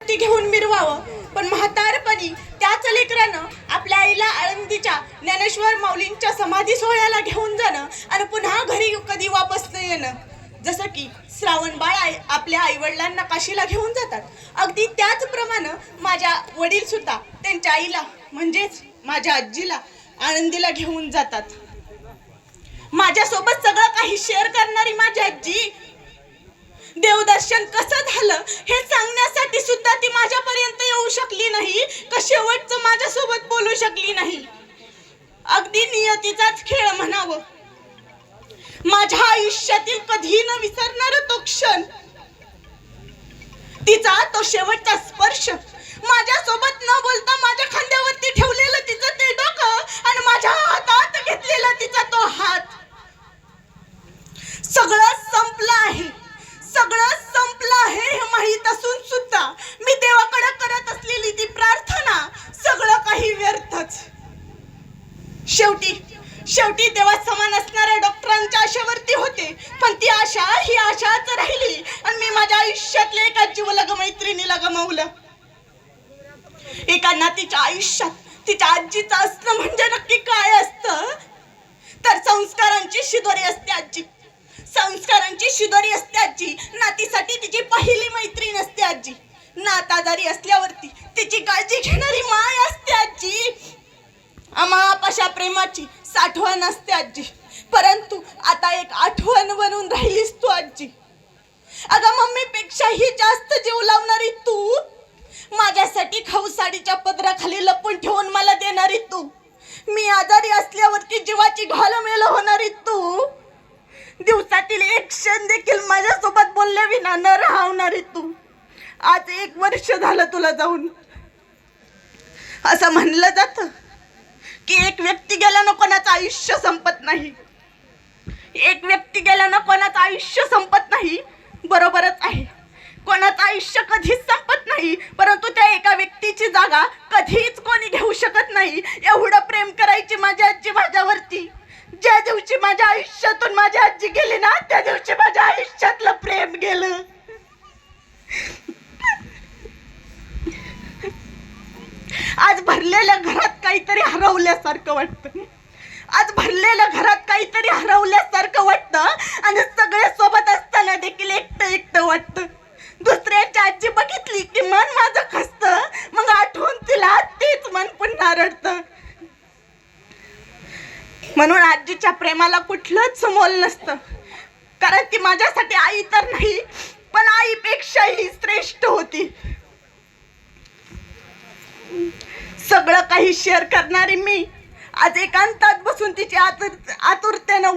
ती घेऊन मिरवावं, पण म्हातारपणी त्याच लेकरानं आपल्या आईला आळंदीच्या ज्ञानेश्वर माऊलींच्या समाधी सोहळ्याला घेऊन जाणं आणि पुन्हा घरी कधी वापस न येणं. जसं की श्रावण बाळ आपल्या आईवडिलांना काशीला घेऊन जातात, अगदी त्याचप्रमाणे माझ्या वडील सुद्धा त्यांच्या आईला म्हणजेच माझ्या आजीला आळंदीला घेऊन जातात. माझ्यासोबत सगळं काही शेअर करणारी माझी आजी देवदर्शन कसं झालं हे सांगण्यासाठी सुद्धा ती माझ्यापर्यंत येऊ शकली नाही, का शेवटचं माझ्यासोबत बोलू शकली नाही. अगदी नियतीचाच खेळ म्हणावं. माझ्या आयुष्यातील कधी न विसरणारा तो क्षण, तिचा तो शेवटचा स्पर्श, माझ्यासोबत न बोलता माझ्या खांद्यावरती ठेवलेलं तिचं ते डोकं आणि माझ्या हातात घेतलेला तिचा तो हात. सगळं संपलं आहे, सगळं संपलं आहे हे माहीत असून सुद्धा मी देवाकडे करत असलेली ती प्रार्थना सगळं काही व्यर्थच. शेवटी देवा समान असणाऱ्या डॉक्टरांच्या आशेवरती होते, पण ती आशा ही आशाच राहिली आणि मी माझ्या आयुष्यातल्या एका जीवलग मैत्रिणीला गमावलं. एका नातीच्या आयुष्यात तिच्या आजीचं असणं म्हणजे नक्की काय असतं, तर संस्कारांची शिदोरी असते आजी. संस्कारांची शिदोरी असते आजी. नातीसाठी तिची पहिली मैत्रीण असते आजी. नात आजारी असल्यावरती तिची काळजी घेणारी माय असते आजी. अमाप अशा प्रेमाची साठवण असते आजी. परंतु आता एक आठवण बनून राहिलीस तू आजी. अगं मम्मीपेक्षाही जास्त जीव लावणारी तू, माझ्यासाठी खाऊ साडीच्या पदराखाली लपून ठेवून मला देणारी तू, मी आजारी असल्यावरती जीवाची घालमेल होणारी तू, दिवसातील एक क्षण देखील माझ्यासोबत बोलल्या विना न राहणारी तू. आज 1 वर्ष झालं तुला जाऊन. असं म्हणलं जातं की एक व्यक्ती गेल्यानं कोणाचं आयुष्य संपत नाही. एक व्यक्ती गेल्यानं कोणाचं आयुष्य संपत नाही, बरोबरच आहे. कोणाचं आयुष्य कधीच संपत नाही, परंतु त्या एका व्यक्तीची जागा कधीच कोणी घेऊ शकत नाही. एवढं प्रेम करायची माझी आजी माझ्यावरती. ज्या दिवशी माझ्या आयुष्यातून माझी आजी गेली ना, त्या दिवशी माझ्या आयुष्यातलं प्रेम गेलं. आज भरलेल्या घरात काहीतरी हरवल्यासारखं वाटतं. आज भरलेल्या घरात काहीतरी हरवल्यासारखं वाटतं आणि सगळे सोबत असताना देखील एकटं वाटतं. दुसऱ्याची आजी बघितली की मन माझं खसतं, मग आठवून तिला तेच मन पुन्हा रडतं. म्हणून आजीच्या प्रेमाला कुठलंच मोल नसतं, कारण ती माझ्यासाठी आई तर नाही, पण आईपेक्षाही श्रेष्ठ होती. सगळं काही शेअर करणारी मी आज एकांतात बसून तिची आतुरतेनं